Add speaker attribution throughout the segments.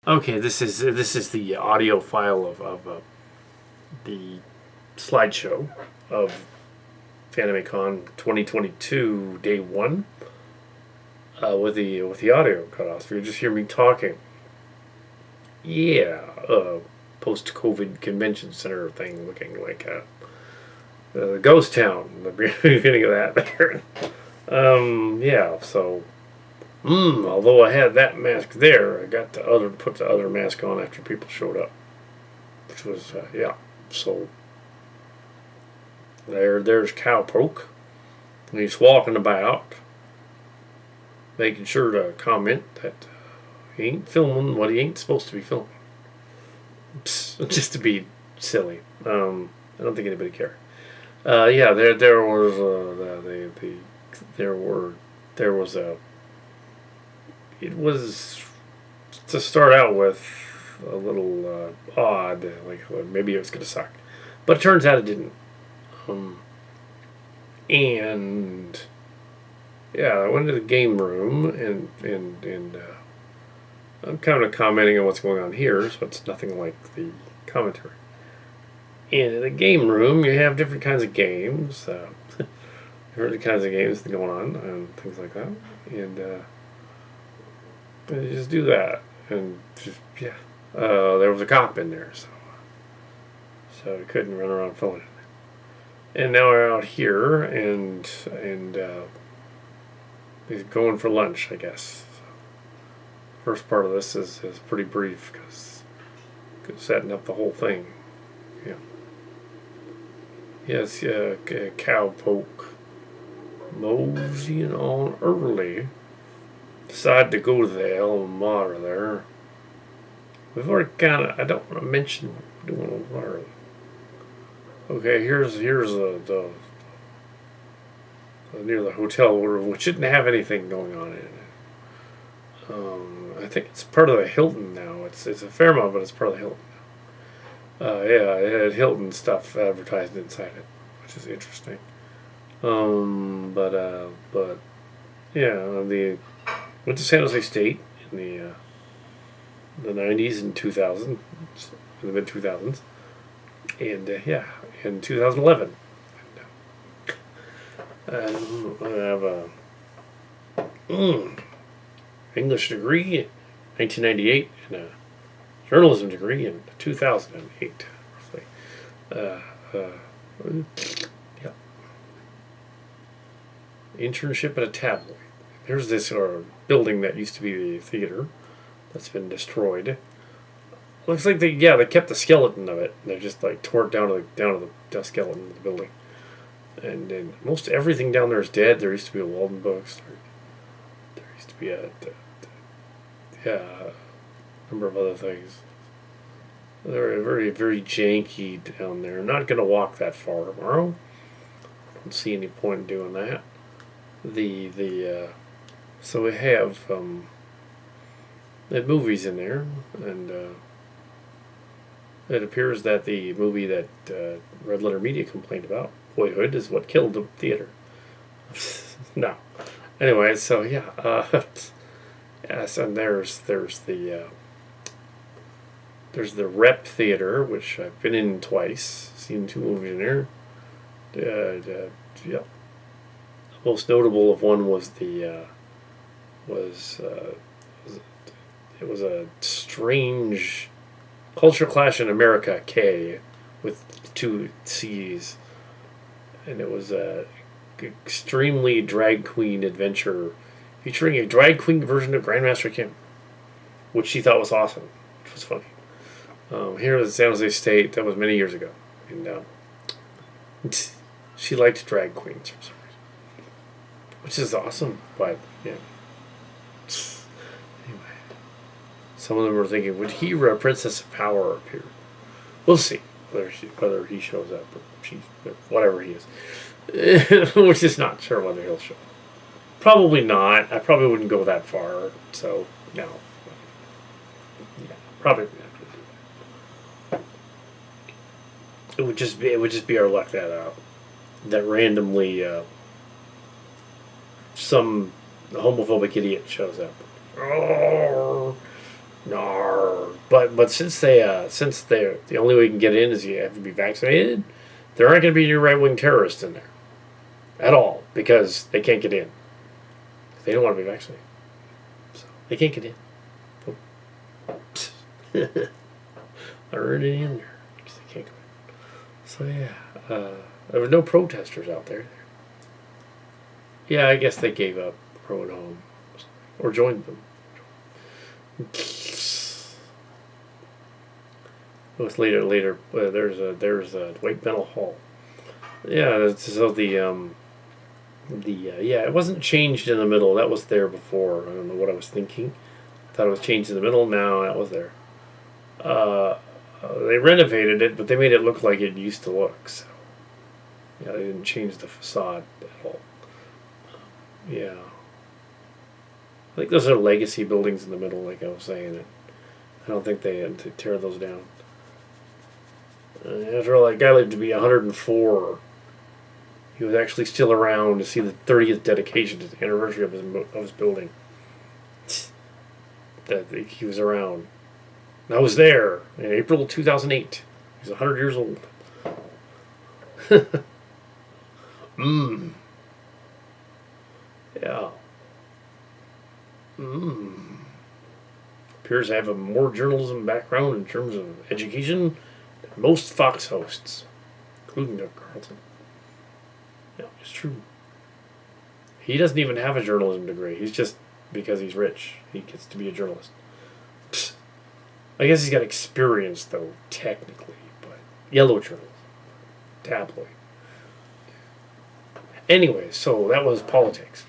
Speaker 1: Okay, this is the audio file of the slideshow of Fanime 2022 Day 1 with the audio cut off. So you just hear me talking. Yeah, post-COVID convention center thing looking like the ghost town. The beginning of that there. Yeah. So, although I had that mask there, I got put the other mask on after people showed up, which was yeah. So there's Cowpoke. And he's walking about, making sure to comment that he ain't filming what he ain't supposed to be filming. Just to be silly. I don't think anybody cared. Yeah, there was there was a. It was, to start out with, a little odd. Like maybe it was gonna suck, but it turns out it didn't. And yeah, I went to the game room and I'm kind of commenting on what's going on here, so it's nothing like the commentary. And in the game room, you have different kinds of games, different kinds of games going on, and things like that. And you just do that, and just yeah. There was a cop in there, so I couldn't run around filming it. And now we're out here, and he's going for lunch, I guess. First part of this is pretty brief because setting up the whole thing. Yeah. Yes, Cowpoke moseying on early. Decided to go to the alma mater there. We've already I don't want to mention doing a lot. Okay, here's the near the hotel which didn't have anything going on in it. I think it's part of the Hilton now. It's a Fairmont, but it's part of the Hilton now. Yeah, it had Hilton stuff advertised inside it, which is interesting. But yeah, went to San Jose State in the 90s and 2000s, in the mid 2000s, and yeah, in 2011. I have a English degree in 1998 and a journalism degree in 2008, roughly. Yeah. Internship at a tabloid. There's this building that used to be the theater that's been destroyed. Looks like they kept the skeleton of it. They just like tore it down to the skeleton of the building. And most everything down there is dead. There used to be a Walden Books. There used to be a number of other things. They're very, very janky down there. Not going to walk that far tomorrow. Don't see any point in doing that. So we have movies in there, and it appears that the movie that Red Letter Media complained about, Boyhood, is what killed the theater. No. Anyway, so yeah, yes, and there's the Rep Theater, which I've been in twice, seen 2 movies in there. Yeah. The most notable of one was it was a strange Culture Clash in America, K, with 2 C's, and it was a extremely drag queen adventure featuring a drag queen version of Grandmaster Kim, which she thought was awesome, which was funny. Here at San Jose State, that was many years ago, and she liked drag queens for some reason, which is awesome. But yeah, anyway, some of them were thinking, would Hera, Princess of Power, appear? We'll see whether he shows up or whatever he is. We're just not sure whether he'll show up. Probably not. I probably wouldn't go that far. So no. Yeah, probably not going to do that. It would just be our luck that randomly some homophobic idiot shows up. Oh, no. But since they're the only way you can get in is you have to be vaccinated, there aren't going to be any right wing terrorists in there at all because they can't get in. They don't want to be vaccinated, so they can't get in. There aren't any in there because they can't go in. So yeah, there were no protesters out there. Yeah, I guess they gave up, rode home, or joined them. It was later. There's a Dwight Mental Hall. Yeah, so yeah, it wasn't changed in the middle. That was there before. I don't know what I was thinking. I thought it was changed in the middle. Now that was there. They renovated it, but they made it look like it used to look. So yeah, they didn't change the facade at all. Yeah, I think those are legacy buildings in the middle, like I was saying. I don't think they had to tear those down. After all, that guy lived to be 104. He was actually still around to see the 30th dedication to the anniversary of his building. That he was around. And I was there in April 2008. He's 100 years old. Yeah. Appears to have a more journalism background in terms of education than most Fox hosts, including Doug Carlson. Yeah, it's true. He doesn't even have a journalism degree. He's just, because he's rich, he gets to be a journalist. Psst. I guess he's got experience, though, technically, but yellow journalism, tabloid. Anyway, so that was politics.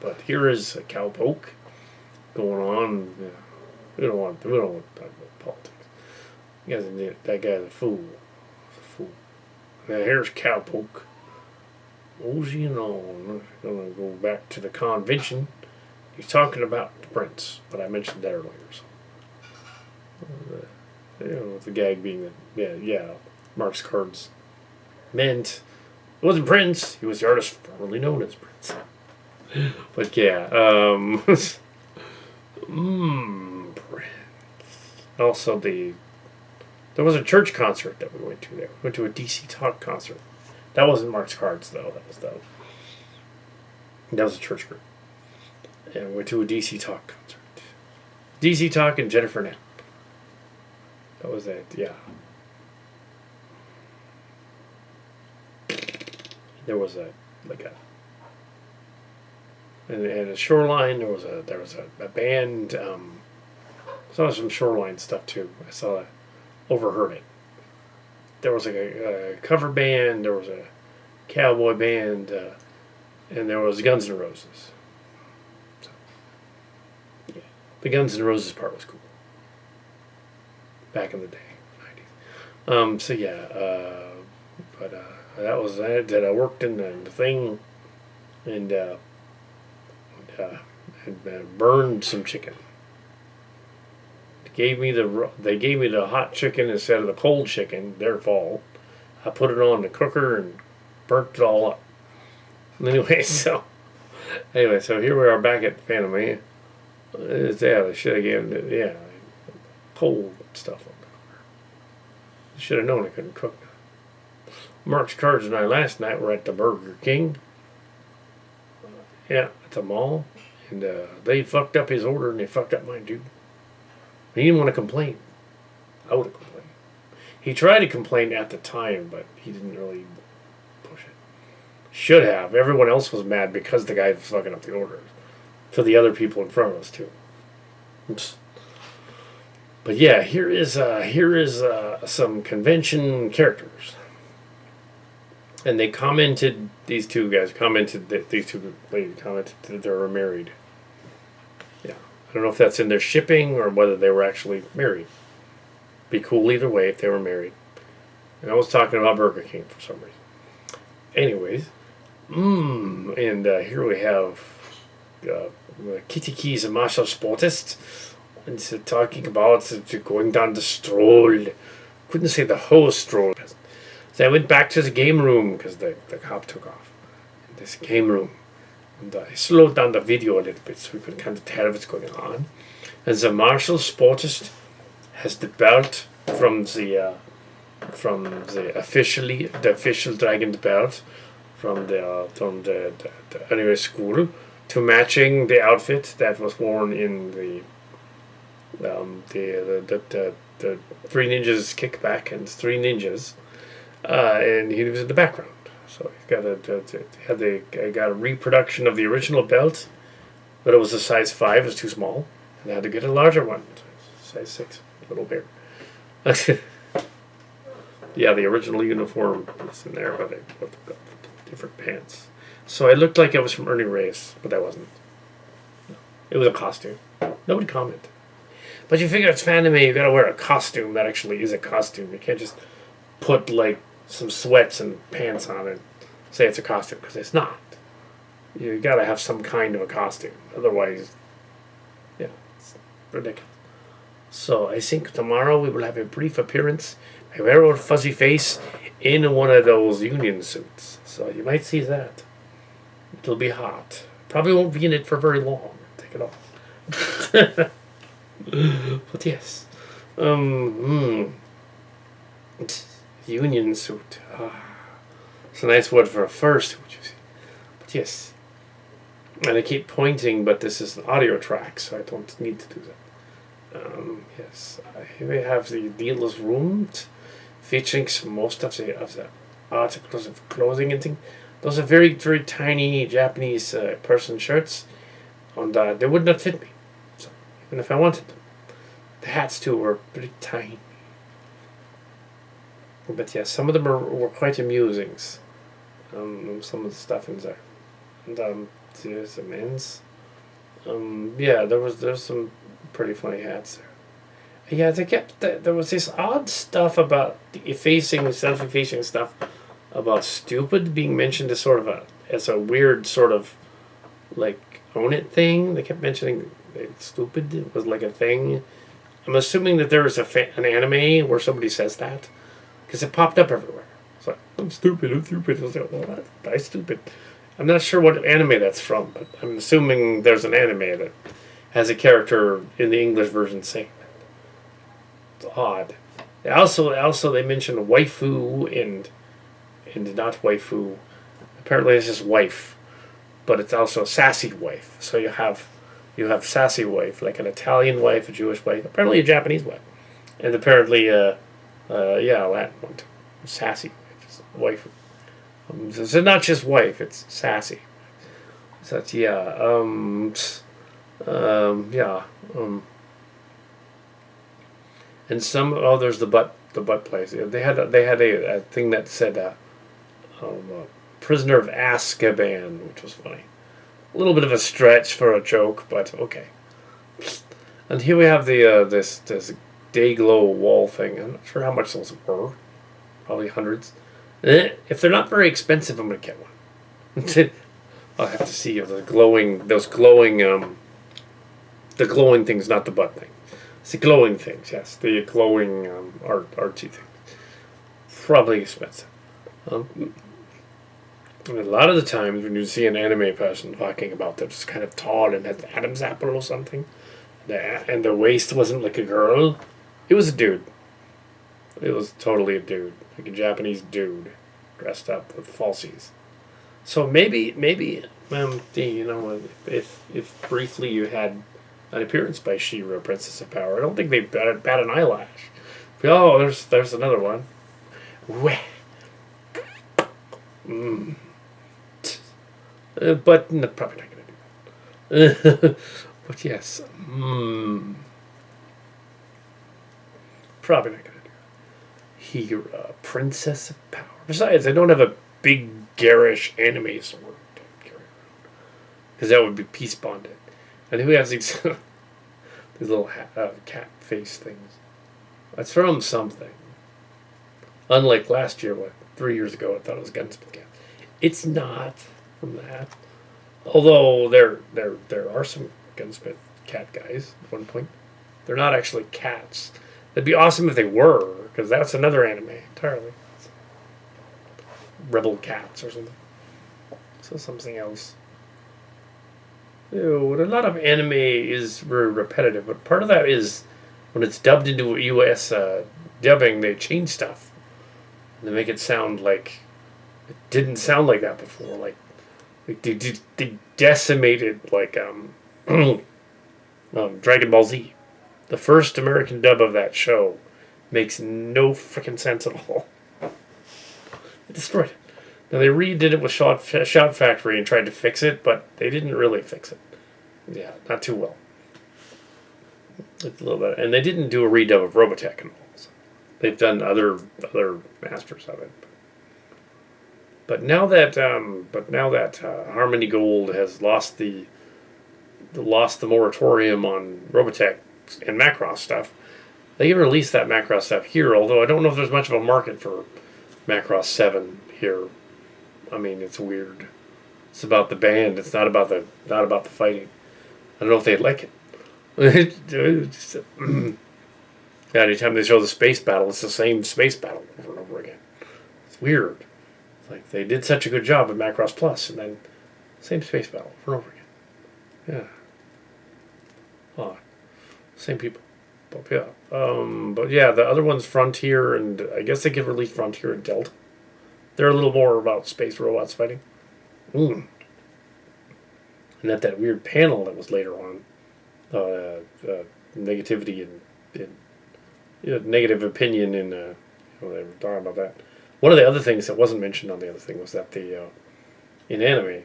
Speaker 1: But here is a cowpoke going on. Yeah. We don't want to talk about politics. That guy's a fool. He's a fool. Now here's cowpoke. Moseying on. Gonna go back to the convention. He's talking about the prince, but I mentioned that earlier. So, the gag being that Mark's cards meant it wasn't Prince. He was the artist formerly known as Prince. But yeah, Prince. Also, there was a church concert that we went to there. We went to a DC Talk concert. That wasn't Mark's Cards, though. That was a church group. And we went to a DC Talk concert. DC Talk and Jennifer Knapp. That was it, yeah. There was and at Shoreline there was a band. Saw some Shoreline stuff too. Overheard it. There was a cover band. There was a cowboy band, and there was Guns N' Roses. So, yeah, the Guns N' Roses part was cool. Back in the day, 90s. So yeah, but that was that. I worked in the thing, and burned some chicken. They gave me the hot chicken instead of the cold chicken. Their fault. I put it on the cooker and burnt it all up. Anyway, so here we are back at Fanime. They should have given it, cold stuff on the cooker. Should have known I couldn't cook. Mark's Cards and I last night were at the Burger King. Yeah, at the mall. And they fucked up his order and they fucked up mine too. He didn't want to complain. I would have complained. He tried to complain at the time, but he didn't really push it. Should have. Everyone else was mad because the guy was fucking up the orders. To the other people in front of us too. Oops. But yeah, here is some convention characters. And they commented, these two ladies commented that they were married. Yeah. I don't know if that's in their shipping or whether they were actually married. Be cool either way if they were married. And I was talking about Burger King for some reason. Anyways. And here we have Kitty Keys, a martial sportist. And talking about going down the stroll. Couldn't say the whole stroll. So I went back to the game room because the cop took off. In this game room. And I slowed down the video a little bit so we could kind of tell what's going on. And the martial sportist has the belt from the official dragon's belt from the anime school to matching the outfit that was worn in the Three Ninjas Kickback and Three Ninjas, and he was in the background. So he got a reproduction of the original belt, but it was a size 5, it was too small, and I had to get a larger one, size 6, a little bigger. Yeah, the original uniform was in there, but I got different pants. So I looked like I was from Ernie Reyes, but I wasn't. No. It was a costume. Nobody commented. But you figure it's Fanime, you gotta wear a costume that actually is a costume. You can't just put like some sweats and pants on and say it's a costume, because it's not. You gotta have some kind of a costume. Otherwise, yeah, it's ridiculous. So I think tomorrow we will have a brief appearance by Railroad Fuzzy Face in one of those union suits. So you might see that. It'll be hot. Probably won't be in it for very long. Take it off. But yes. Union suit. It's a nice word for a fursuit, you see. But yes. And I keep pointing, but this is an audio track, so I don't need to do that. Yes. Here we have the dealer's room, featuring most of the articles of clothing and things. Those are very, very tiny Japanese person shirts, and they would not fit me. So even if I wanted them. The hats too were pretty tiny. But yeah, some of them were quite amusing. Some of the stuff in there. And there's the men's. Yeah, there's some pretty funny hats there. Yeah, there was this odd stuff about the self-effacing stuff about stupid being mentioned as a weird sort of like own it thing. They kept mentioning stupid was like a thing. I'm assuming that there is an anime where somebody says that, because it popped up everywhere. It's like, I'm stupid. I was like, well, that's stupid. I'm not sure what anime that's from, but I'm assuming there's an anime that has a character in the English version saying that. It's odd. Also they mentioned waifu and not waifu. Apparently it's just wife, but it's also sassy wife. So you have sassy wife, like an Italian wife, a Jewish wife, apparently a Japanese wife, and apparently a Latin one too. Sassy wife. So it's not just wife; it's sassy. So that's and there's the butt place. They had a thing that said prisoner of Azkaban, which was funny. A little bit of a stretch for a joke, but okay. And here we have the this day glow wall thing. I'm not sure how much those were. Probably hundreds. If they're not very expensive, I'm gonna get one. I'll have to see if the glowing things, not the butt thing. It's the glowing things, yes. The glowing artsy things. Probably expensive. A lot of the times when you see an anime person talking about that's kind of tall and has Adam's apple or something, and their waist wasn't like a girl, it was a dude. It was totally a dude, like a Japanese dude, dressed up with falsies. So maybe, if briefly you had an appearance by She-Ra, Princess of Power, I don't think they bat an eyelash. Oh, there's another one. Wah. But no, probably not going to do that. But yes, probably not going to do that. Hera, Princess of Power. Besides, I don't have a big garish anime sword to carry around, because that would be peace bonded. And who has these little cat face things? That's from something. Unlike last year, 3 years ago, I thought it was Gunsmith Cat. It's not from that. Although there are some Gunsmith Cat guys at one point. They're not actually cats. It'd be awesome if they were, because that's another anime entirely. Rebel Cats or something. So something else. A lot of anime is very repetitive, but part of that is when it's dubbed into U.S. Dubbing, they change stuff. And they make it sound like it didn't sound like that before. Like they decimated Dragon Ball Z. The first American dub of that show makes no freaking sense at all. They destroyed it. Now they redid it with Shout Factory and tried to fix it, but they didn't really fix it. Yeah, not too well. It's a little bit, and they didn't do a redub of Robotech and all. So they've done other masters of it. But now that Harmony Gold has lost the moratorium on Robotech and Macross stuff, they can release that Macross stuff here. Although I don't know if there's much of a market for Macross 7 here. I mean, it's weird. It's about the band. It's not about the fighting. I don't know if they'd like it. Yeah, anytime they show the space battle, it's the same space battle over and over again. It's weird. It's like they did such a good job at Macross Plus, and then same space battle over and over again. Yeah. Odd. Same people. But yeah, the other one's Frontier, and I guess they could release Frontier and Delta. They're a little more about space robots fighting. And that weird panel that was later on, negativity and negative opinion in they were talking about that. One of the other things that wasn't mentioned on the other thing was that in anime,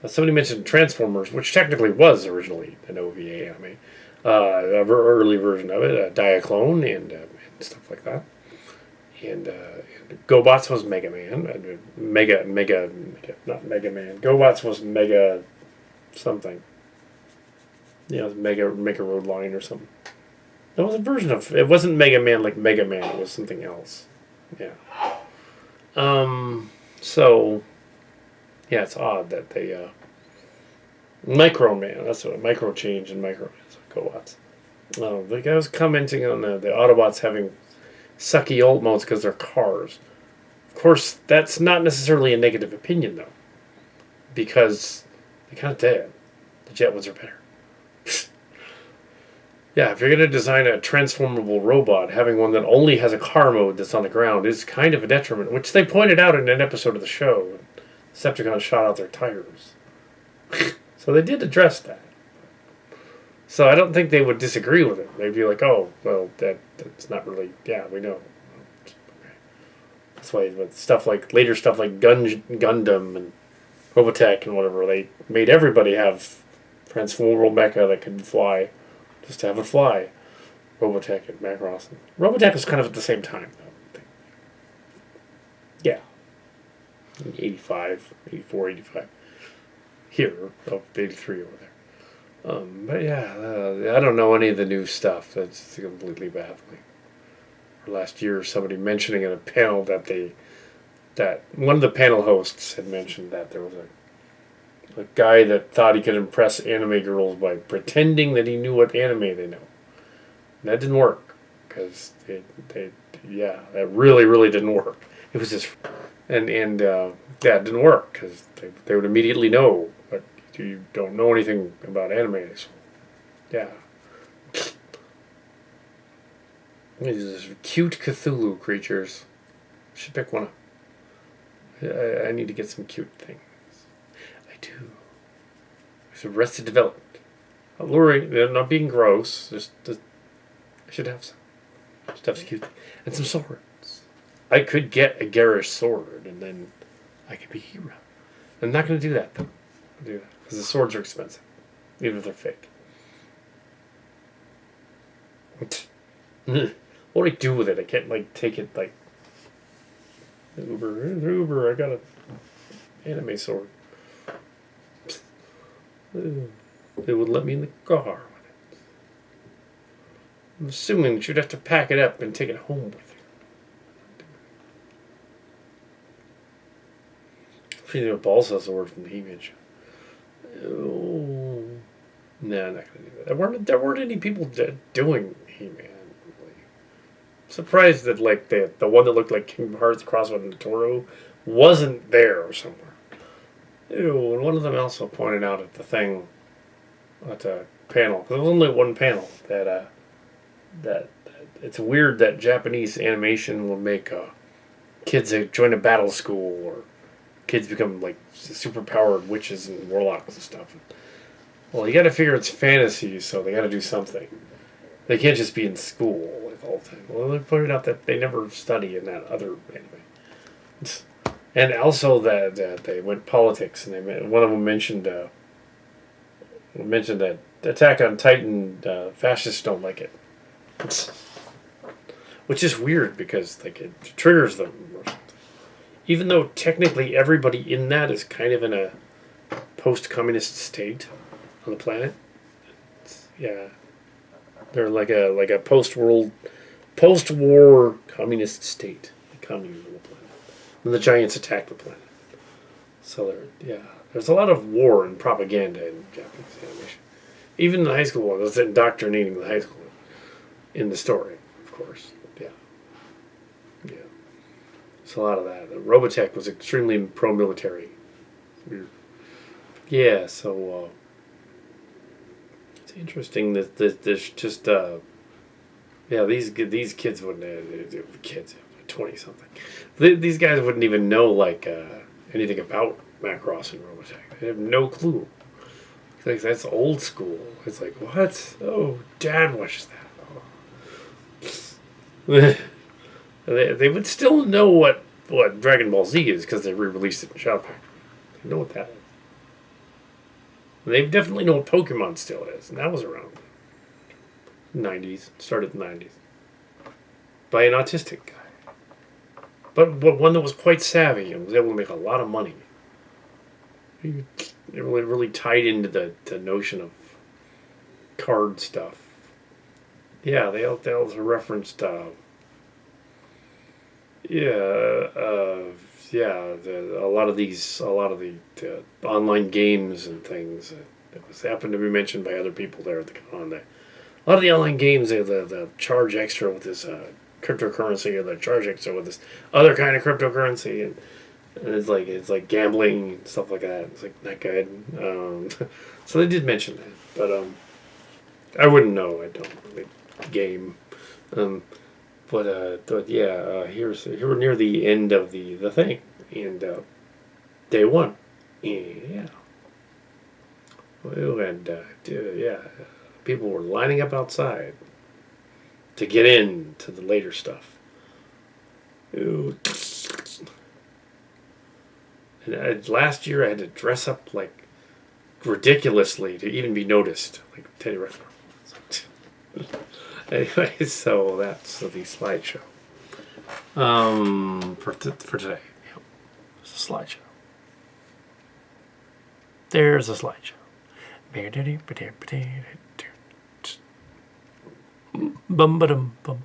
Speaker 1: somebody mentioned Transformers, which technically was originally an OVA anime, early version of it, Diaclone and stuff like that. And GoBots was Mega Man. Not Mega Man. GoBots was Mega something. Yeah, it was Mega Road Line or something. That was a version of it. Wasn't Mega Man like Mega Man. It was something else. Yeah. So, yeah, it's odd that they Micro Man. That's what Micro Change and Micro Man. That's what GoBots. The guy was commenting on the Autobots having sucky ult modes because they're cars. Of course, that's not necessarily a negative opinion, though, because they're kind of dead. The jet ones are better. Yeah, if you're going to design a transformable robot, having one that only has a car mode that's on the ground is kind of a detriment, which they pointed out in an episode of the show. Decepticons shot out their tires. So they did address that. So I don't think they would disagree with it. They'd be like, oh, well, that's not really, yeah, we know. Okay. That's why with later stuff like Gundam and Robotech and whatever, they made everybody have transformable mecha that could fly, just to have it fly. Robotech and Macross. Robotech was kind of at the same time, though. Yeah. 85, 84, 85. Here, 83 over there. But yeah, I don't know any of the new stuff. That's completely baffling. Last year, somebody mentioning in a panel that one of the panel hosts had mentioned that there was a guy that thought he could impress anime girls by pretending that he knew what anime they know. And that didn't work because that really, really didn't work. It was just, and it didn't work because they would immediately know. You don't know anything about anime. So, yeah. These cute Cthulhu creatures. Should pick one up. I need to get some cute things. I do. There's Arrested Development. Alluring. They're not being gross. I should have some. Just have some cute things. And some swords. I could get a garish sword and then I could be a hero. I'm not going to do that though. I'll do that. Because the swords are expensive. Even if they're fake. What do I do with it? I can't, take it, Uber, I got an anime sword. They would let me in the car with it. I'm assuming that you'd have to pack it up and take it home with you. You know, Balls has a word from the image. Oh, no, I'm not going to do that. There weren't any people doing He-Man. Really. I'm surprised that the one that looked like Kingdom Hearts crossed with Toro wasn't there somewhere. Ew, and one of them also pointed out at the thing, at the panel, because there was only one panel, that that it's weird that Japanese animation will make kids join a battle school, or kids become like super powered witches and warlocks and stuff. Well, you got to figure it's fantasy, so they got to do something. They can't just be in school like all the time. Well, they pointed out that they never study in that other anime, and also that they went politics, and one of them mentioned that Attack on Titan fascists don't like it, which is weird because like it triggers them. Even though technically everybody in that is kind of in a post-communist state on the planet. Yeah. They're like a post-war communist state. Like communism on the planet. And the giants attack the planet. So there's a lot of war and propaganda in Japanese animation. Even the high school one, that's indoctrinating the high school in the story, of course. Yeah. Yeah. There's a lot of that. Robotech was extremely pro-military. Weird. Yeah, so it's interesting that there's just these kids wouldn't kids 20-something. These guys wouldn't even know like anything about Macross and Robotech. They have no clue. Like that's old school. It's like what? Oh, Dad watches that. Oh. They would still know what Dragon Ball Z is because they re-released it in Shout Factory. They know what that is. They definitely know what Pokemon still is, and that was around 90s. Started in the 90s. By an autistic guy. But one that was quite savvy and was able to make a lot of money. It really tied into the notion of card stuff. Yeah, they also referenced a lot of the online games and things that was happened to be mentioned by other people there at the con. A lot of the online games, the charge extra with this cryptocurrency, or the charge extra with this other kind of cryptocurrency, and it's like gambling and stuff like that. It's like not good. So they did mention that, but I wouldn't know. I don't really game. But here we're near the end of the thing, and day one, yeah. Well, and people were lining up outside to get in to the later stuff. Ooh. And last year I had to dress up like ridiculously to even be noticed, like Teddy Ruxpin. Anyway, so that's the slideshow. For today, yep. There's a slideshow. There's a slideshow. Bum ba dum bum.